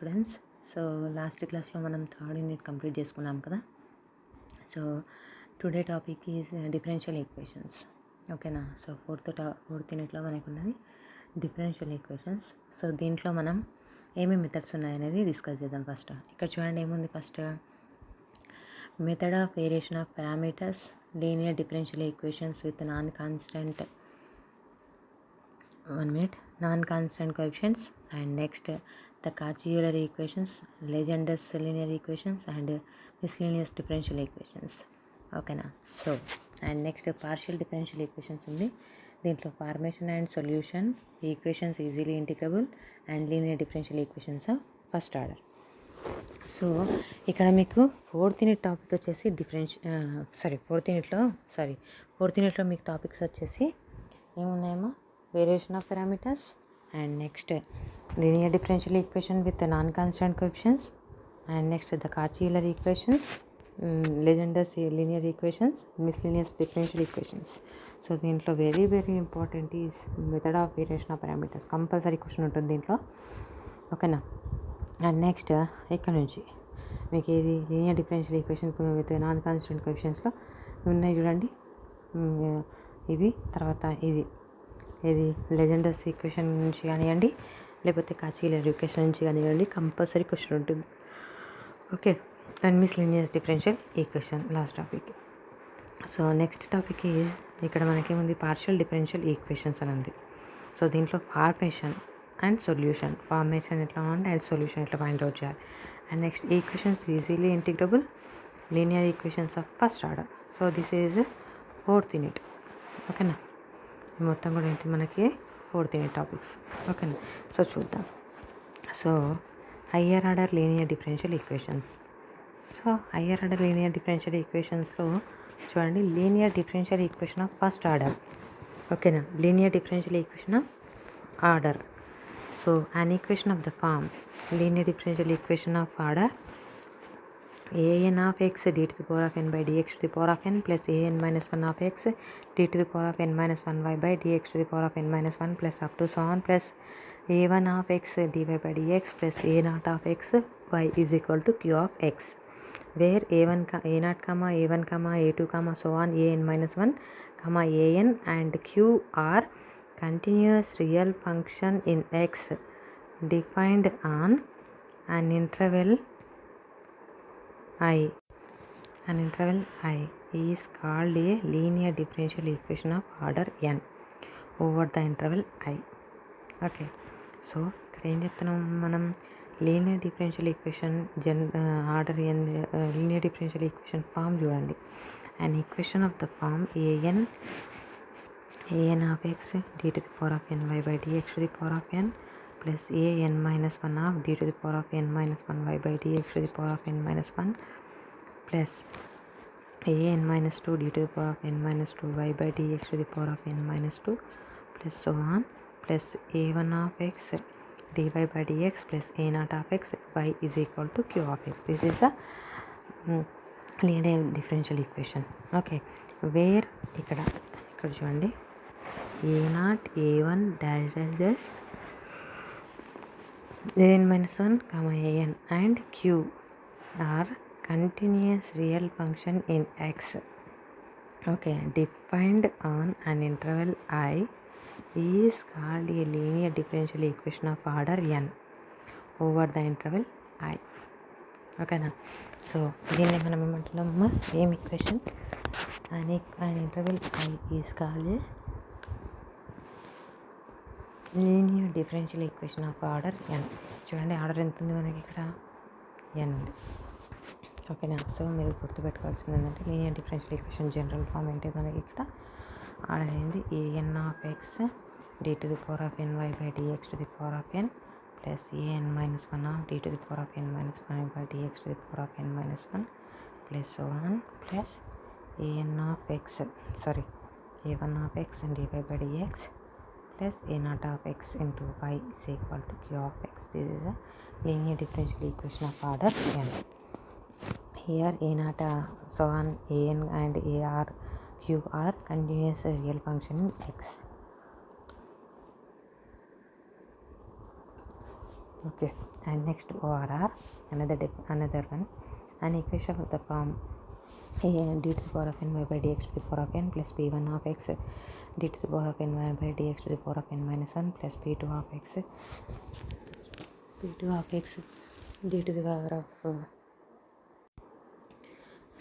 Students. So last క్లాస్లో మనం third unit complete చేసుకున్నాం కదా. So today topic is differential equations. ఓకేనా. సో ఫోర్త్ యూనిట్లో మనకు ఉన్నది డిఫరెన్షియల్ ఈక్వేషన్స్. సో దీంట్లో మనం ఏమేమి మెథడ్స్ ఉన్నాయనేది డిస్కస్ చేద్దాం. ఫస్ట్ ఇక్కడ చూడండి ఏముంది. First method of variation of parameters, linear differential equations with non constant coefficients, and next the Cauchy-Euler equations, Legendre's linear equations, and miscellaneous differential equations. ఓకేనా. So and next partial differential equations ఉంది. దీంట్లో formation and solution, equations easily integrable, and linear differential equations of first order. So ఇక్కడ మీకు fourth unit topic వచ్చేసి fourth యూనిట్లో మీకు topics వచ్చేసి ఏమున్నాయమ్మా, variation of parameters, and next linear differential equation with the non-constant coefficients, and next the Cauchy-Euler equations, Legendre's linear equations, miscellaneous differential equations. So దీంట్లో very very important is method of variation of parameters. Compulsory question ఉంటుంది దీంట్లో. ఓకేనా. And next ఇక్కడ నుంచి మీకు ఏది linear differential equation with non constant కోఎఫిషియెంట్స్లో ఉన్నాయి చూడండి. ఇవి తర్వాత ఇది లెజెండర్స్ ఈక్వేషన్ నుంచి కానివ్వండి, లేకపోతే కాచీ-యూలర్ ఈక్వేషన్ నుంచి కానివ్వండి, కంపల్సరీ క్వశ్చన్ ఉంటుంది. Okay. And miscellaneous differential equation last topic. So next topic is ఇక్కడ మనకేముంది, పార్షియల్ డిఫరెన్షియల్ ఈక్వేషన్స్ అని ఉంది. సో దీంట్లో ఫార్మేషన్ అండ్ సొల్యూషన్, ఫార్మేషన్ ఎట్లా ఉంది అండ్ సొల్యూషన్ ఎట్లా ఫైండ్ అవుట్ చేయాలి. And next equations easily integrable, linear equations of first order. So this is fourth unit. ఓకేనా. మొత్తం కూడా ఏంటి మనకి ఫోర్త్ యూనిట్ టాపిక్స్. ఓకేనా. సో చూద్దాం. So higher order linear differential equations. So higher order linear differential ఈక్వేషన్స్లో చూడండి, linear differential equation of first order. ఓకేనా. Linear differential equation of order. So an equation of the form linear differential equation of order an of x d to the power of n by dx to the power of n plus an minus 1 of x d to the power of n minus 1y by dx to the power of n minus 1 plus up to so on plus a1 of x dy by dx plus a0 of x y is equal to q of x, where a0 a1 a2 so on an minus 1 an and q are continuous real function in x defined on an interval I. An interval I is called a linear differential equation of order n over the interval I. Okay. So ఇక్కడ ఏం చెప్తున్నాం మనం, linear differential equation order n, linear differential equation form చూడండి. And equation of the form an of x d to the power of ny by dx to the power of n plus an minus 1 of d to the power of n minus 1y by dx to the power of n minus 1 plus an minus 2 d to the power of n minus 2y by dx to the power of n minus 2 plus so on plus a1 of x dy by dx plus a0 of x y is equal to q of x. This is the linear differential equation. Okay. Where ఇక్కడ చూడండి, a0 a1 dash dash an minus 1 an and q are continuous real function in x. Okay. Defined on an interval I is called a linear differential equation of order n over the interval I. ఓకేనా. So దీన్ని మనం ఏమంటున్నామమ్మా, ఏం equation, an interval I is called a linear differential equation of order n. చూడండి order ఎంత ఉంది మనకి ఇక్కడ, n ఉంది. ఓకేనా. సో మీరు గుర్తుపెట్టుకోవాల్సింది ఏంటంటే, linear differential equation general form ఏంటి మనకి ఇక్కడ, ఆర్డర్ ఏంది, an of x d to the power of ny by dx to the power of n plus an minus 1 of d to the power of n minus 1 by dx to the power of n minus 1 plus so on plus a1 of x dy by dx plus a0 of x into y is equal to q of x. This is a linear differential equation of order n. Here a0 so on an and a r q are continuous real function in x. Okay, and next ORR, another one, an equation of the form a d to the power of n y by dx to the power of n plus p1 of x d to the power of n y by dx to the power of n minus 1 plus p2 of x d to the power of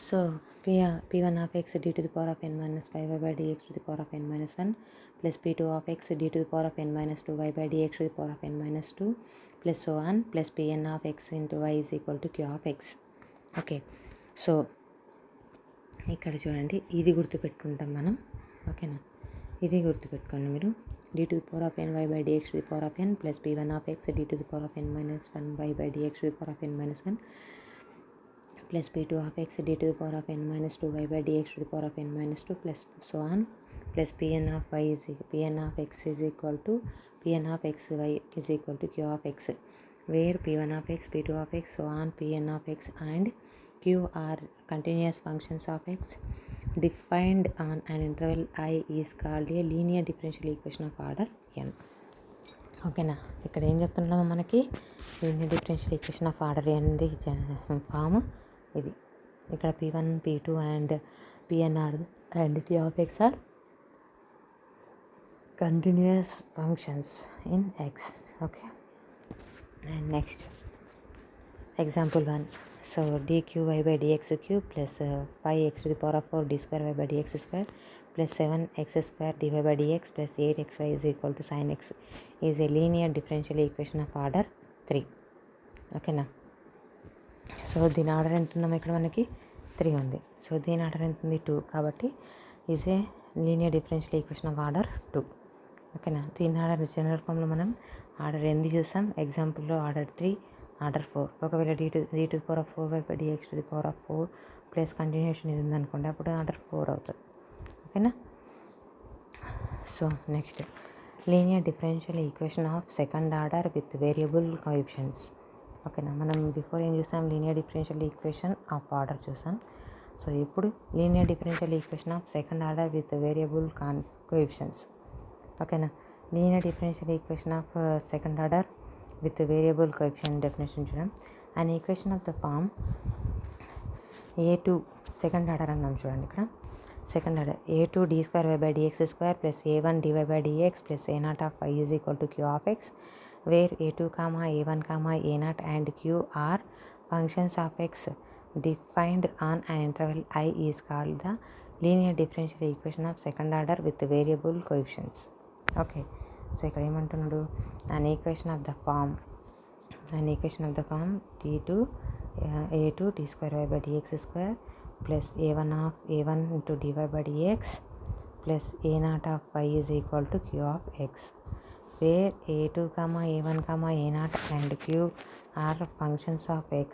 so p1 of x d to the power of n minus 5y by dx to the power of n minus 1 plus p2 of x d to the power of n minus 2y by dx to the power of n minus 2 plus so on plus pn of x into y is equal to q of x. Okay, so ఇక్కడ చూడండి, ఇది గుర్తుపెట్టుకుంటాం మనం. ఓకేనా, ఇది గుర్తుపెట్టుకోండి మీరు. d to the power of n y by dx to the power of n plus p1 of x d to the power of n minus 1 y by dx to the power of n minus 1 plus p2 of x d to the power of n minus 2y by dx to the power of n minus 2 plus so on plus pn of x is equal to pn of xy is equal to q of x, where p1 of x, p2 of x, so on pn of x and q are continuous functions of x defined on an interval I is called a linear differential equation of order n. ఓకేనా, ఇక్కడ ఏం చెప్తున్నామో మనకి linear differential equation of order ఎన్ది form ఇది. ఇక్కడ p1, p2 and pnr and q of x are continuous functions in x. Okay, and next example 1. సో dqy by dx cube plus 5x to the power of 4 d square y by dx square plus 7x square dy by dx plus 8xy is equal to sin x is a linear differential equation of order 3. ఓకేనా, so దీని order ఎంత ఉందమ్మా, ఇక్కడ మనకి 3 ఉంది. So దీని order ఎంత ఉంది, 2. కాబట్టి is a linear differential equation of order 2. ఓకేనా, దీని ఆర్డర్ జనరల్ ఫామ్లో మనం ఆర్డర్ ఎన్ని చూసాం, ఎగ్జాంపుల్లో ఆర్డర్ 3, ఆర్డర్ 4. ఒకవేళ d to the power of 4y by dx to the power of 4 plus continuation ఇది ఉందనుకోండి, అప్పుడు ఆర్డర్ 4 అవుతుంది. ఓకేనా, so next linear differential equation of second order with variable coefficients. ఓకేనా, మనం బిఫోర్ ఏం చూసాం, linear differential equation of order చూసాం. సో ఇప్పుడు linear differential equation of second order with variable coefficients. ఓకేనా, linear differential equation of second order with variable coefficient definition చూడం. And equation of the form a2 second order అన్నాం చూడండి. ఇక్కడ second order a2 d square y by dx square plus a1 dy by dx plus a0 of y is equal to q of x, where a2 a1 a0 and q are functions of x defined on an interval I is called the linear differential equation of second order with variable coefficients. Okay, so ఇక్కడ ఏమంటున్నాడు, an equation of the form a2 d square y by dx square plus a1 into dy by dx plus a0 of y is equal to q of x, where a2 a1 a0 and q are functions of x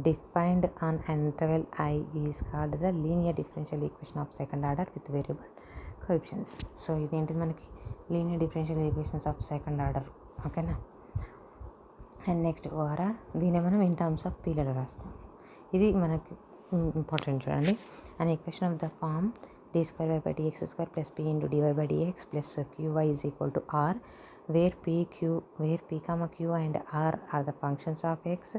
defined on an interval I is called the linear differential equation of second order with variable coefficients. So ఇదేంటిది మనకి linear differential equations of second order. ఓకేనా, and next ORR, దీన్ని మనం in terms of పీలలో రాస్తాం. ఇది మనకి important చూడండి. And equation of the form d square y by dx square plus p into dy by dx plus qy is equal to r, where p, q and r are the functions of x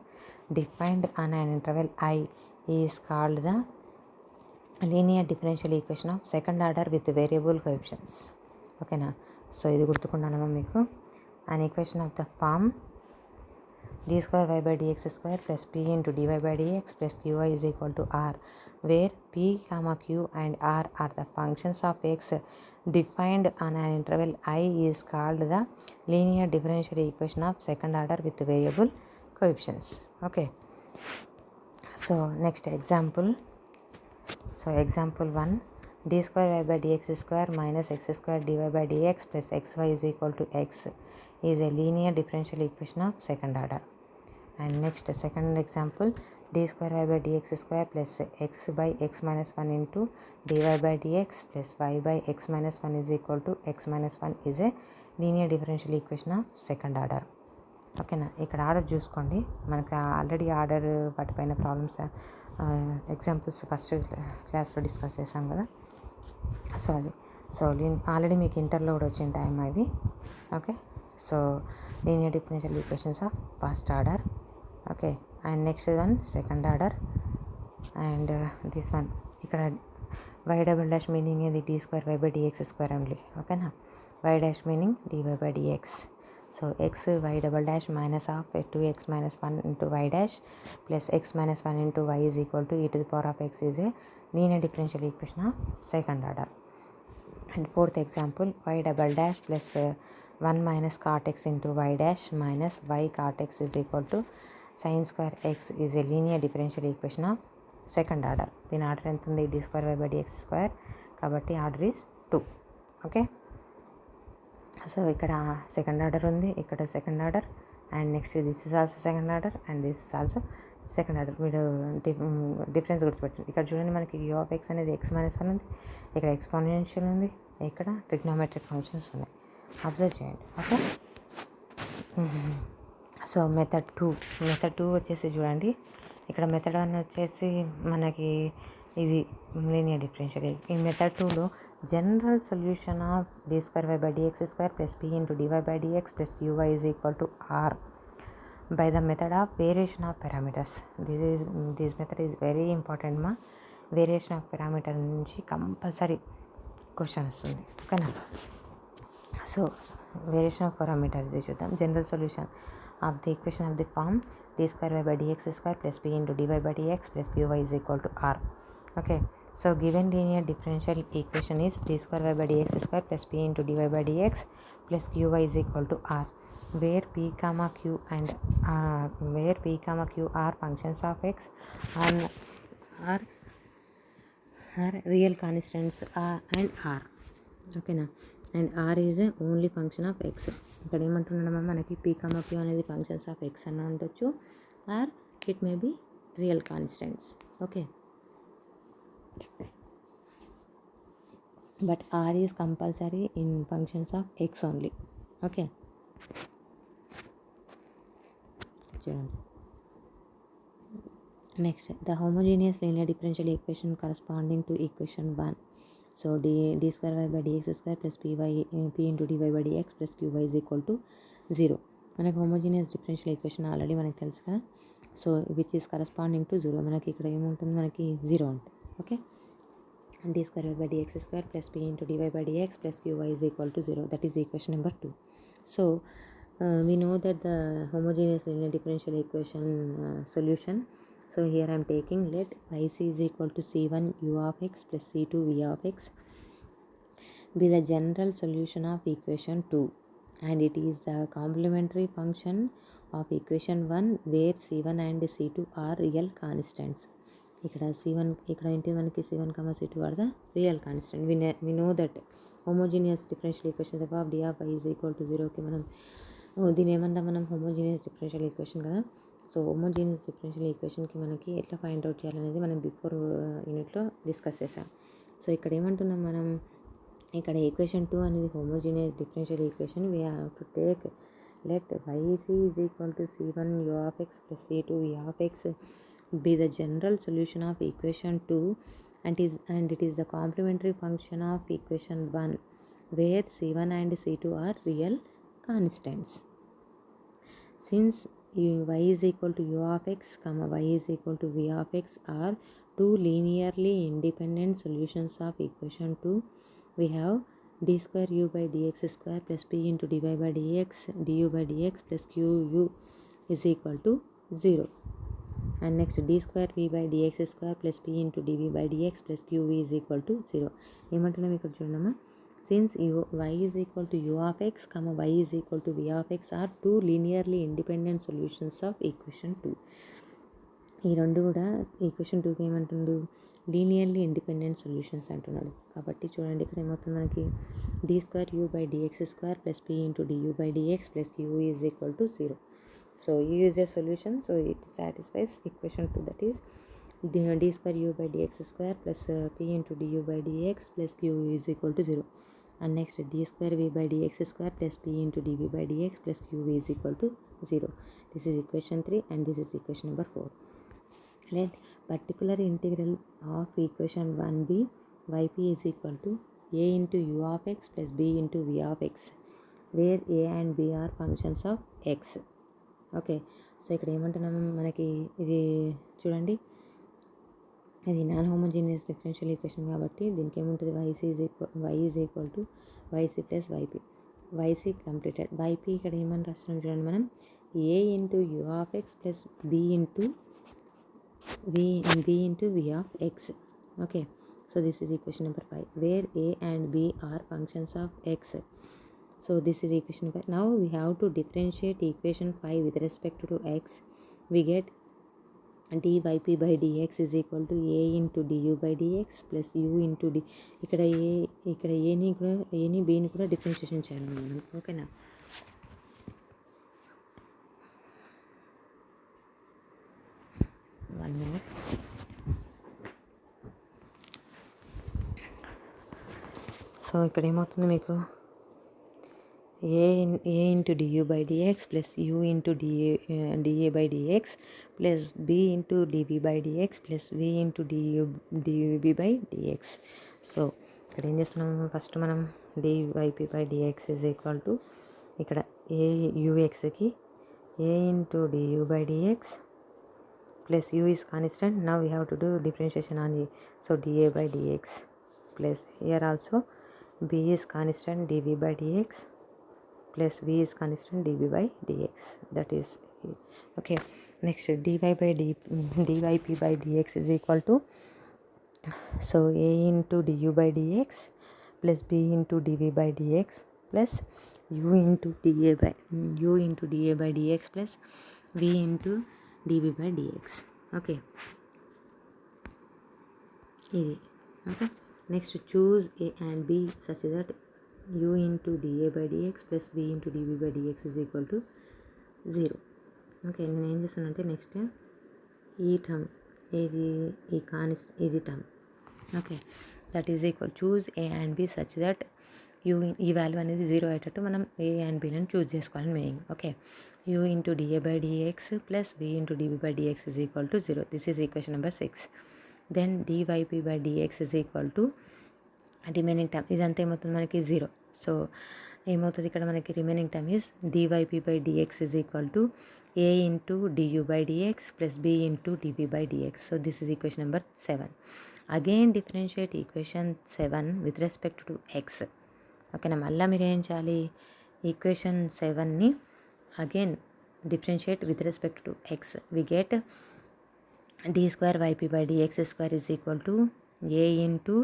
defined on an interval I is called the linear differential equation of second order with variable coefficients. ఓకేనా, so ఇది గుర్తుకున్నానమ్మా మీకు. an equation of the form d square y by dx square plus p into dy by dx plus qy is equal to r, where p, q and r are the functions of x defined on an interval I is called the linear differential equation of second order with variable coefficients. Okay, so next example. So example 1, d square y by dx square minus x square dy by dx plus xy is equal to x is a linear differential equation of second order. And next second example, d square y by dx square plus x by x minus 1 into dy by dx plus y by x minus 1 is equal to x minus 1 is a linear differential equation of second order. ఓకేనా, ఇక్కడ order చూసుకోండి. మనకి already order వాటిపైన problems examples first క్లాస్లో discuss చేసాం కదా. So అది already మీకు ఇంటర్లో కూడా వచ్చిన టైం అవి. Okay, So linear differential equations of first order. Okay, and next one second order, and this one ఇక్కడ y double dash meaning ఇది d square y by dx square only. ఓకేనా, y dash meaning dy by dx. So x y double dash minus of 2x minus 1 into y dash plus x minus 1 into y is equal to e to the power of x is a linear differential equation of second order. And fourth example, y double dash plus 1 minus cot x into y dash minus y cot x is equal to sin square x is a linear differential equation of second order. దీని order ఎంత ఉంది, d square y by dx square, కాబట్టి order is 2. Okay, so ఇక్కడ second order ఉంది, ఇక్కడ second order, and next this is also second order and this is also second order. మీరు difference గుర్తుపెట్టండి. ఇక్కడ చూడండి, మనకి యూ ఆఫ్ ఎక్స్ అనేది X minus 1 ఉంది, ఇక్కడ ఎక్స్పోనెన్షియల్ ఉంది, ఇక్కడ ట్రిగ్నోమెట్రిక్ ఫంక్షన్స్ ఉన్నాయి. అబ్జర్వ్ చేయండి. ఓకే, సో మెథడ్ టూ వచ్చేసి చూడండి, ఇక్కడ మెథడ్ 1 వచ్చేసి మనకి ఇది లీనియర్ డిఫరెన్షియల్. ఈ మెథడ్ 2లో general solution of d square y by dx square plus p into dy by dx plus qy is equal to r by the method of variation of parameters. This method is very important మా. Variation of parameter నుంచి compulsory question వస్తుంది. ఓకేనా, so variation of parameter ఇది చూద్దాం. General solution of the equation of the form d square y by dx square plus p into dy by dx plus qy is equal to r. Okay, so given linear differential equation is d square y by dx square plus p into dy by dx plus qy is equal to r, where p comma q and where p comma q are functions of x and are real constants and r. ఓకేనా, and r is only function of x. ఇక్కడ ఏమంటున్నామా, మనకి p comma q అనేది functions of x అని ఉండొచ్చు, or it may be real constants. Okay, but r is compulsory in functions of x only. Okay, చూడండి. Next, the homogeneous linear differential equation corresponding to equation 1. సో d square y by dx square plus p into dy by dx plus qy is equal to 0. మనకి homogeneous differential equation already మనకి తెలుసు కదా. So which is corresponding to 0. మనకి ఇక్కడ ఏముంటుంది, మనకి 0 ఉంటుంది. Okay, d square y by dx square plus p into dy by dx plus qy is equal to 0. That is equation number 2. So we know that the homogeneous linear differential equation solution. So here I am taking, let yc is equal to c1 u of x plus c2 v of x be the general solution of equation 2, and it is the complementary function of equation 1 where c1 and c2 are real constants. ఇక్కడ c1 ఇక్కడ ఏంటి, మనకి c1 c2 are the real constant. We know that homogeneous differential equation of d of y is equal to 0కి మనం దీని ఏమన్నా మనం homogeneous differential equation కదా. సో హోమోజీనియస్ డిఫరెన్షియల్ ఈక్వేషన్కి మనకి ఎట్లా ఫైండ్ అవుట్ చేయాలనేది మనం బిఫోర్ యూనిట్లో డిస్కస్ చేసాం. సో ఇక్కడ ఏమంటున్నాం మనం, ఇక్కడ ఈక్వేషన్ 2 అనేది homogeneous differential equation. We have to take let yc is equal to c1 u of x plus c2 v of x be the general solution of equation 2, and it is the complementary function of equation 1 where c1 and c2 are real constants. Since y is equal to u of x, y is equal to v of x are two linearly independent solutions of equation 2, we have d square u by dx square plus p into dy by dx du by dx plus qu is equal to 0. And next, d square v by dx square plus p into dv by dx plus qv is equal to 0. ఏమంటున్నాం ఇక్కడ చూడమ్మా, since y is equal to u of x, y is equal to v of x are two linearly independent solutions of equation 2. ఈ రెండు కూడా equation 2కి ఏమంటుండు, linearly independent solutions అంటున్నాడు. కాబట్టి చూడండి, ఇక్కడ ఏమవుతుంది మనకి, d square u by dx square plus p into du by dx plus q is equal to 0. So u is a solution, so it satisfies equation 2, that is d square u by dx square plus p into du by dx plus q is equal to 0. And next, d square v by dx square plus p into dv by dx plus qv is equal to 0. This is equation 3 and this is equation number 4. Let particular integral of equation 1 be yp is equal to a into u of x plus b into v of x where a and b are functions of x. Okay, so ఇక్కడ ఏమంటున్నాము, మనకి ఇది చూడండి, ఇది non homogeneous differential equation కాబట్టి దీనికి ఏముంటుంది, y is equal to y c plus y p. Y c completed. Y p ఇక్కడ ఏమని రాస్తున్నాం చూడండి మనం, a into u of x plus b into v of x. Okay, so this is equation number 5 where a and b are functions of x. So this is equation number. Now we have to differentiate equation 5 with respect to x. We get dyp by dx is equal to a into du by dx plus u into d. ఇక్కడ ఏని bని కూడా differentiation చేయాలి మనం. ఓకేనా, one minute. So ఇక్కడ ఏమవుతుంది మీకు, a into d u by d x plus u into d a by d x plus b into d v by d x plus v into d v by d x. So ఇక్కడ ఏం చేస్తున్నాము, ఫస్ట్ మనం d y p by d x is equal to ఇక్కడ a యూఎక్స్కి a into d u by d x plus u is constant. Now we have to do differentiation on a. So dA by dx plus here also b is constant dv by dx plus v is constant dv by dx. That is okay. Next dyp by dx is equal to, so a into du by dx plus b into dv by dx plus u into da by dx plus v into dv by dx. Okay, ఇది okay. Next choose a and b such that u into da by dx plus v into dv by dx is equal to 0. Okay, నేను ఏం చేస్తానంటే next ఈ term ఇది term. Okay, that is equal choose a and b such that ఈ value అనేది 0 అయ్యేటట్టు మనం a and బిలను చూస్ చేసుకోవాలని meaning. Okay, u into da by dx plus v into dv by dx is equal to 0. This is equation number 6. Then dyp by dx is equal to remaining term, ఇదంతా ఏమవుతుంది మనకి 0. So ఏమవుతుంది ఇక్కడ మనకి remaining term is dyp by dx is equal to a into du by dx plus b into dv by dx. So this is equation number 7. Again differentiate equation 7 with respect to x. ఓకేనా, మళ్ళీ మీరు ఏం చేయాలి, equation 7ని again differentiate with respect to x. We get d square yp by dx square is equal to a into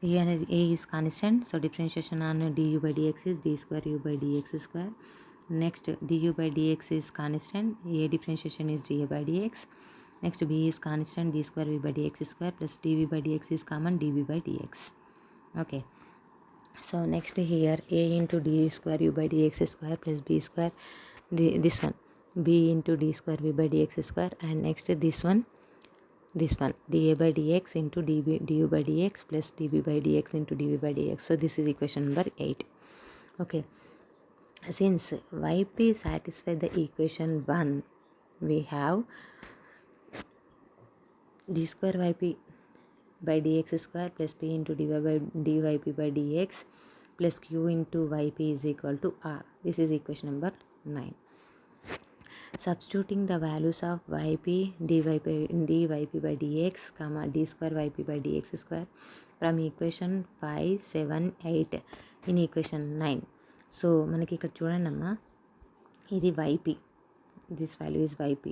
a అనేది a is constant, so differentiation on du by dx is d square u by dx square. Next du by dx is constant, a differentiation is da by dx. Next b is constant, d square v by dx square plus dv by dx is common, dv by dx. Okay, so next here a into d square u by dx square plus b square, this one b into d square v by dx square, and next this one da by dx into du by dx plus dv by dx into dv by dx. So this is equation number 8. Okay, since yp satisfy the equation 1, we have d square yp by dx square plus p into dyp by dx plus q into yp is equal to r. This is equation number 9. Substituting the values of yp dyp by dx comma d square yp by dx square from equation 5, 7, 8 in equation 9. So మనకి ఇక్కడ చూడండి అమ్మా, ఇది yp, this value is yp,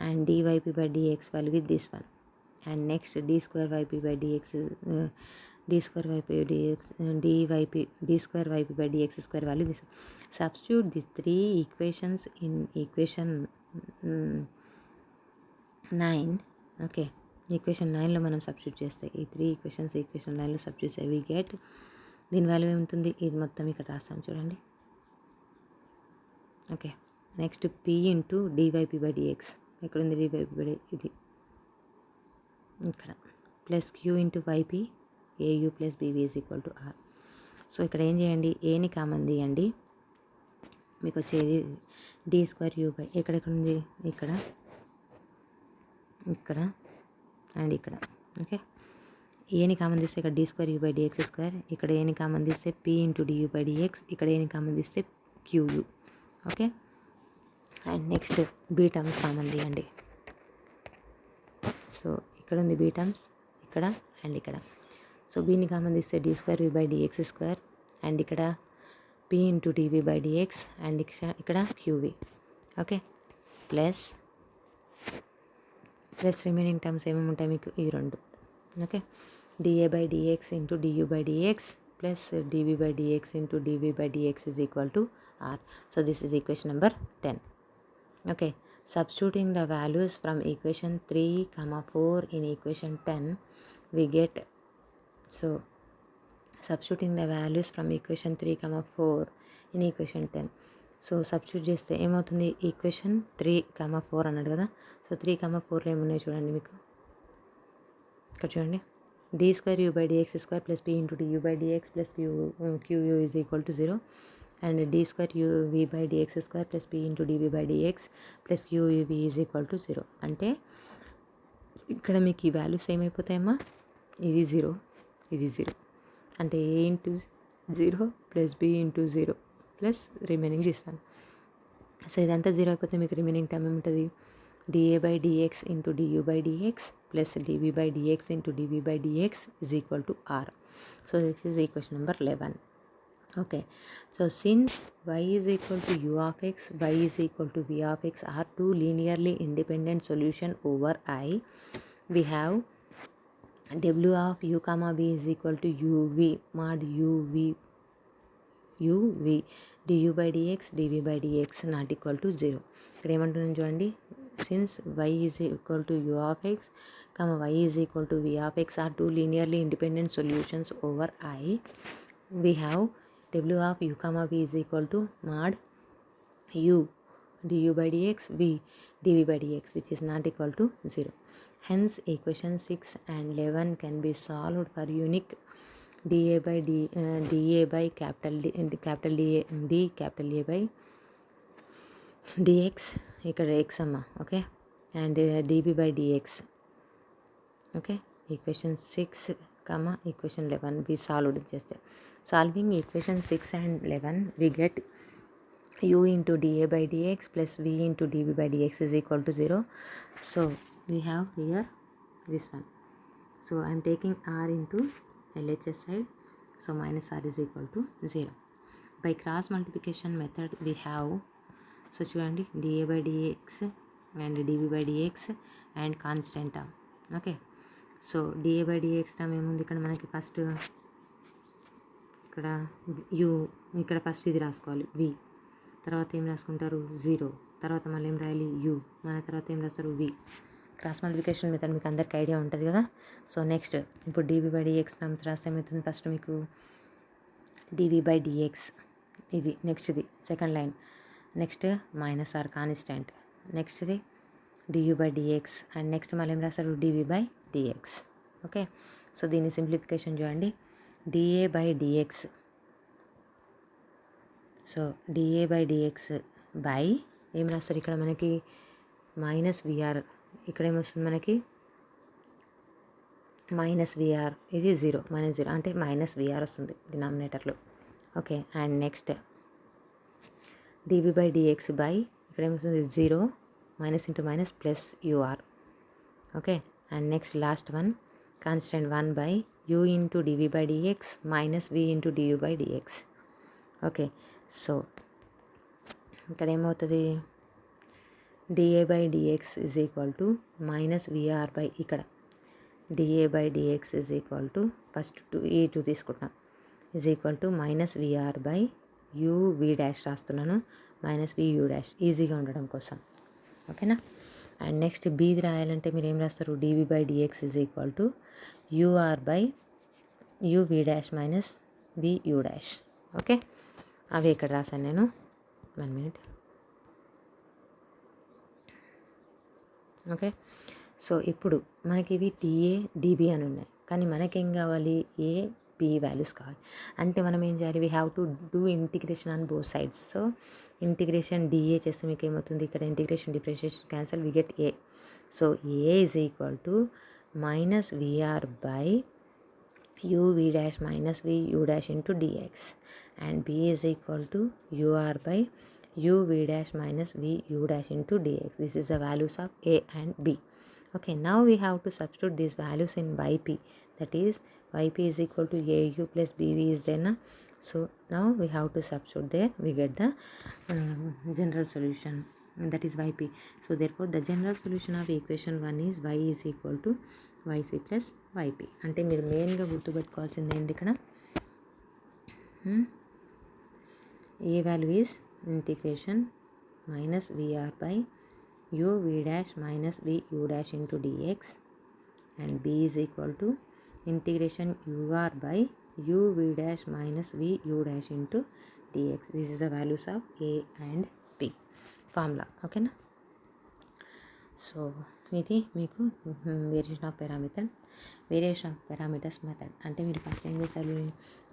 and dyp by dx value is this one, and next d square yp by dx d square yp by dx d square yp by dx square value this. Substitute these three equations in equation 9. Okay, equation 9లో మనం substitute చేస్తే ఈ 3 equations equation 9లో substitute చేస్తే we get, దీని value ఏముంటుంది, ఇది మొత్తం ఇక్కడ రాస్తాం చూడండి. Okay, next p into dyp by dx, ఎక్కడుంది dyp by ఇది ఇక్కడ, plus q into yp au plus bv is equal to r. So ఇక్కడ ఏం చేయండి, ఏని కామన్ తీయండి, మీకు వచ్చేది d స్క్వేర్ u బై, ఎక్కడెక్కడ ఉంది, ఇక్కడ అండ్ ఇక్కడ. ఓకే, ఏని కామన్ తీస్తే ఇక్కడ d square u by d x square, ఇక్కడ ఏని కామన్ తీస్తే p into d u by d x, ఇక్కడ ఏని కామన్ తీస్తే q u. Okay, and next b terms common తీయండి. సో ఇక్కడ ఉంది బీ టర్మ్స్, ఇక్కడ అండ్ ఇక్కడ. సో బీని కామన్ తీస్తే d square u by d x square, and ఇక్కడ p into d v by d x, and ఇక్కడ q v. Okay, plus remaining terms ఏమేమి ఉంటాయి మీకు ఈ రెండు. Okay, DA by d x into d u by d x plus d v by d x into d v by d x is equal to r. So this is equation number 10. Okay, substituting the values from equation 3, 4 in equation 10 we get, so substituting the values from equation 3, 4 in equation 10. So substitute చేస్తే ఏమవుతుంది, equation 3, 4 అన్నాడు కదా. So 3, 4లో ఏమున్నాయి చూడండి మీకు ఇక్కడ చూడండి. D square u by d x square plus p into d u by d x plus q u is equal to 0, and d square u v by d x square plus p into d v by d x plus q v is equal to 0. అంటే ఇక్కడ మీకు ఈ values ఏమైపోతాయమ్మా, ఇది 0, ఇది 0, అంటే a into 0 plus b into 0 plus remaining this one. So ఇదంతా 0 అయిపోతే మీకు రిమైనింగ్ టర్మ్ ఏముంటుంది, d a by d x into d u by d x plus d v by d x into d v by d x is equal to r. So this is equation number 11. Okay, so since y is equal to u of x, y is equal to v of x are two linearly independent solution over I, we have w of u comma v is equal to uv mod uv du by dx dv by dx not equal to 0. ఇక్కడ ఏమంటున్నాను చూడండి, since y is equal to u of x comma y is equal to v of x are two linearly independent solutions over I, we have w of u comma v is equal to mod u du by dx v dv by dx which is not equal to 0. Hence equation 6 and 11 can be solved for unique dA by capital D capital A by dx ఇక్కడ x అమ్మ. Okay, and dv by dx. Okay, equation 6 equation 11 we solve చేస్తే, solving equation 6 and 11 we get u into dA by dx plus v into dv by dx is equal to 0. So we have here this one. So I am taking r into LHS side, so minus r is equal to 0. By cross multiplication method we have, so చూడండి dA by dx and dv by dx and constant term. Okay, so dA by dx term ఏముంది ఇక్కడ మనకి, first ఇక్కడ u, ఇక్కడ first ఇది రాసుకోవాలి v, తర్వాత ఏం రాసుకుంటారు 0, తర్వాత మళ్ళీ ఏం రాయాలి u, మన తర్వాత ఏం రాస్తారు v. క్రాస్ మల్టిప్లికేషన్ మెథడ్ మీకు అందరికి ఐడియా ఉంటుంది కదా. సో నెక్స్ట్ ఇప్పుడు dv by dx టర్మ్స్ రాస్తే ఏమవుతుంది, ఫస్ట్ మీకు dv by dx ఇది నెక్స్ట్ది second line, next minus r constant, నెక్స్ట్ది du by dx and next మళ్ళీ ఏం రాస్తారు dv by dx. Okay, so దీని సింప్లిఫికేషన్ చూడండి, dA by dx, సో dA by dx బై ఏం రాస్తారు ఇక్కడ మనకి మైనస్ విఆర్, ఇక్కడ ఏమొస్తుంది మనకి మైనస్ విఆర్, ఇది 0 మైనస్ 0 అంటే మైనస్ విఆర్ వస్తుంది డినామినేటర్లో. Okay, and next dv by dx by ఇక్కడ ఏమొస్తుంది 0 minus into minus plus u r. Okay, and next last one constant 1 బై u into dv by dx minus v into du by dx. Okay, so ఇక్కడ ఏమవుతుంది dA by dx is equal to minus vr by ఇక్కడ dA by dx is equal to first ఈ two తీసుకుంటున్నాం is equal to minus vr by u v dash రాస్తున్నాను, minus v u dash ఈజీగా ఉండడం కోసం. ఓకేనా, అండ్ నెక్స్ట్ బీది రాయాలంటే మీరు ఏం రాస్తారు dv by dx is equal to ur by u v dash minus v u dash. Okay, అవి ఇక్కడ రాశాను నేను, 1 minute. ఓకే, సో ఇప్పుడు మనకి ఇవి టీఏ డిబి అని ఉన్నాయి, కానీ మనకేం కావాలి ఏ బి వాల్యూస్ కావాలి. అంటే మనం ఏం చేయాలి, we have to do integration on both sides. So integration da చేస్తే మీకు ఏమవుతుంది, ఇక్కడ integration differentiation cancel, we get a. So a is equal to minus VR by u v dash minus v u dash into dx, and b is equal to ur by u v dash minus v u dash into dx. This is the values of a and b. Okay, now we have to substitute these values in yp, that is yp is equal to au plus bv is there na. So now we have to substitute there, we get the general solution, that is yp. So therefore the general solution of equation 1 is y is equal to yc plus yp. అంటే మీరు మెయిన్గా గుర్తుపెట్టుకోవాల్సింది ఏంటి ఇక్కడ, a value is integration minus VR by u v dash minus v u dash into dx, and b is equal to integration ur by u v dash minus v u dash into dx. This is the values of a and b formula. Okay na. So ఇది మీకు variation of parameters method. అంటే మీరు first ఏం చేస్తారు,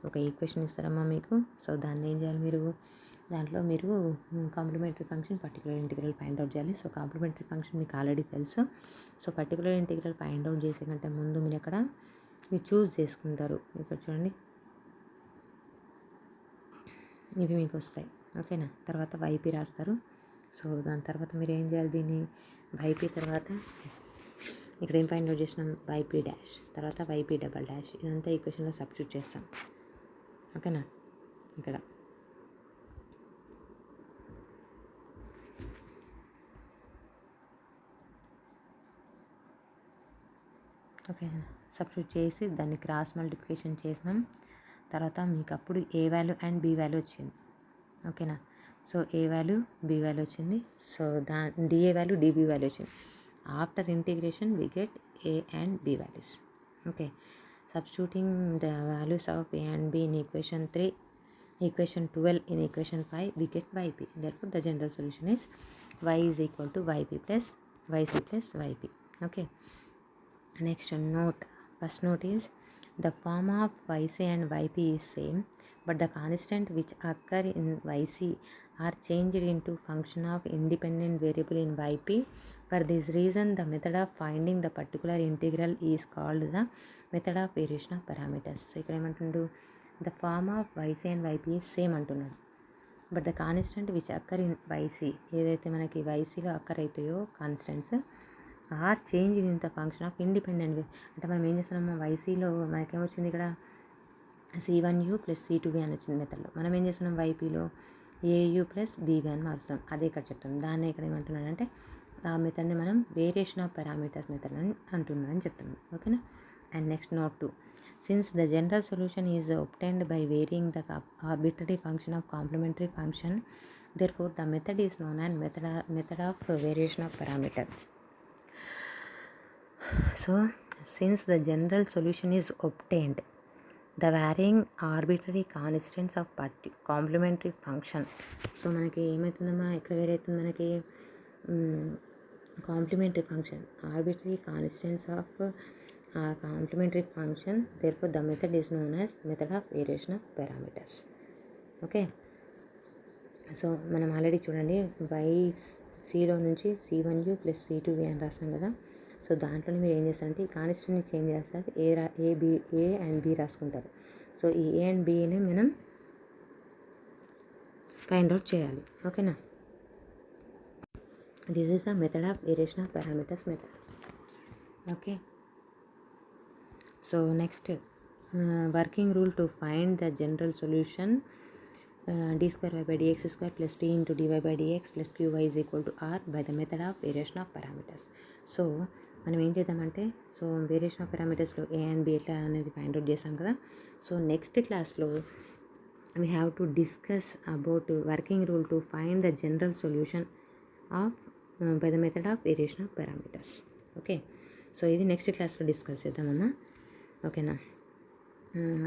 ఒక equation ఇస్తారమ్మా మీకు. So దాన్ని ఏం చేయాలి, దాంట్లో మీరు complementary function particular integral find out చేయాలి. సో కాంప్లిమెంటరీ ఫంక్షన్ మీకు ఆల్రెడీ తెలుసు. So particular integral find out చేసే కంటే ముందు మీరు అక్కడ మీరు చూస్ చేసుకుంటారు. ఇక్కడ చూడండి, ఇవి మీకు వస్తాయి. ఓకేనా. తర్వాత వైపీ రాస్తారు. సో దాని తర్వాత మీరు ఏం చేయాలి, దీన్ని వైపీ తర్వాత ఇక్కడ ఏం ఫైండ్ అవుట్ చేసినాం, వైపీ డాష్, తర్వాత వైపీ డబల్ డాష్, ఇదంతా ఈక్వేషన్లో సబ్స్టిట్యూట్ చేస్తాం. ఓకేనా. ఇక్కడ ఓకే సబ్స్టిట్యూట్ చేసి దాన్ని క్రాస్ మల్టిప్లికేషన్ చేసినాం. తర్వాత మీకు అప్పుడు a value and b value వచ్చింది. ఓకేనా. So a value b value వచ్చింది. So d a value d b value వచ్చింది. After integration we get a and b values. Okay. Substituting the values of a and b in equation 3, equation 12 in equation 5 we get yp. Therefore the general solution is y is equal to yp plus yc plus yp. Okay. Next note, first note is the form of yc and yp is same, but the constant which occur in yc are changed into function of independent variable in yp. For this reason the method of finding the particular integral is called the method of variation of parameters. So ఇక్కడ ఏమంటుండు, the form of yc and yp is same అంటున్నాడు, but the constant which occur in yc, ఏదైతే మనకి ycలో occur అవుతాయో constants are change in the function of independent way. అంటే మనం ఏం చేస్తున్నాము, ycలో మనకేమొచ్చింది ఇక్కడ c1u ప్లస్ c2v అని వచ్చింది మెథడ్లో. మనం ఏం చేస్తున్నాం, ypలో au ప్లస్ bv అని మారుస్తాం. అదే ఇక్కడ చెప్తాం. దాన్ని ఇక్కడ ఏమంటున్నాడంటే ఆ మెథడ్ని మనం వేరియేషన్ ఆఫ్ పారామీటర్స్ మెథడ్ అని అంటున్నాడని చెప్తున్నాం. ఓకేనా. And next note 2, since the general solution is obtained by varying the arbitrary function of complementary function, therefore the method is known as method of variation of parameter. So since the general solution is obtained, the varying arbitrary constants of complementary function. So మనకి ఏమవుతుందమ్మా, ఇక్కడ వేరే అవుతుంది మనకి complementary function, arbitrary constants of complementary function, therefore the method is known as method of variation of parameters. Okay. So మనం already చూడండి ycలో నుంచి c1u plus c2v అని రాస్తాం కదా. సో దాంట్లోనే మీరు ఏం చేస్తారంటే ఈ కాన్స్టెంట్ని చేంజ్ చేస్తే ఏ అండ్ బి రాసుకుంటారు. సో ఈ ఏ అండ్ బిని మనం ఫైండ్ అవుట్ చేయాలి. ఓకేనా. This is the method of variation of parameters method. Okay. So next working rule to find the general solution, d square y by dx square plus p into dy by dx plus qy is equal to r by the method of variation of parameters. So మనం ఏం చేద్దామంటే, so variation of పారామీటర్స్లో a and b ఎట్లా అనేది find out చేసాం కదా. So next క్లాస్లో we have to discuss about working rule to find the general solution of by the method of variation of parameters. Okay. So ఇది next క్లాస్లో discuss చేద్దామమ్మా. ఓకేనా.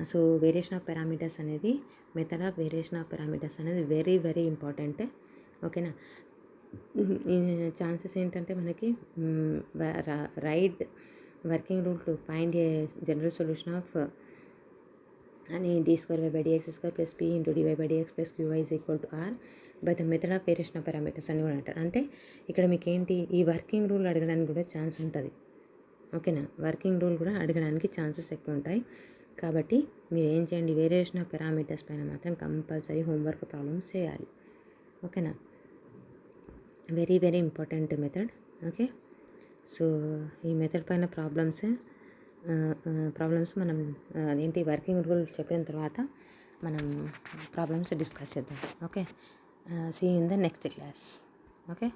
So variation of parameters అనేది, method of variation of parameters అనేది very very important. ఓకేనా. Chances ఏంటంటే మనకి right working rule to find a general solution of అని d square y by dx square plus p into dy by dx plus qy is equal to r by the method of variation of parameters అని కూడా అంటారు. అంటే ఇక్కడ మీకు ఏంటి, ఈ working rule అడగడానికి కూడా ఛాన్స్ ఉంటుంది. ఓకేనా. వర్కింగ్ రూల్ కూడా అడగడానికి ఛాన్సెస్ ఎక్కువ ఉంటాయి. కాబట్టి మీరు ఏం చేయండి, వేరియేషన్ ఆఫ్ పారామీటర్స్ పైన మాత్రం కంపల్సరీ హోంవర్క్ ప్రాబ్లమ్స్ చేయాలి. ఓకేనా, very very important method. Okay, so ఈ మెథడ్ పైన ప్రాబ్లమ్స్ మనం ఏంటి వర్కింగ్ రూల్ చెప్పిన తర్వాత మనం ప్రాబ్లమ్స్ డిస్కస్ చేద్దాం. Okay, see in the next class. Okay.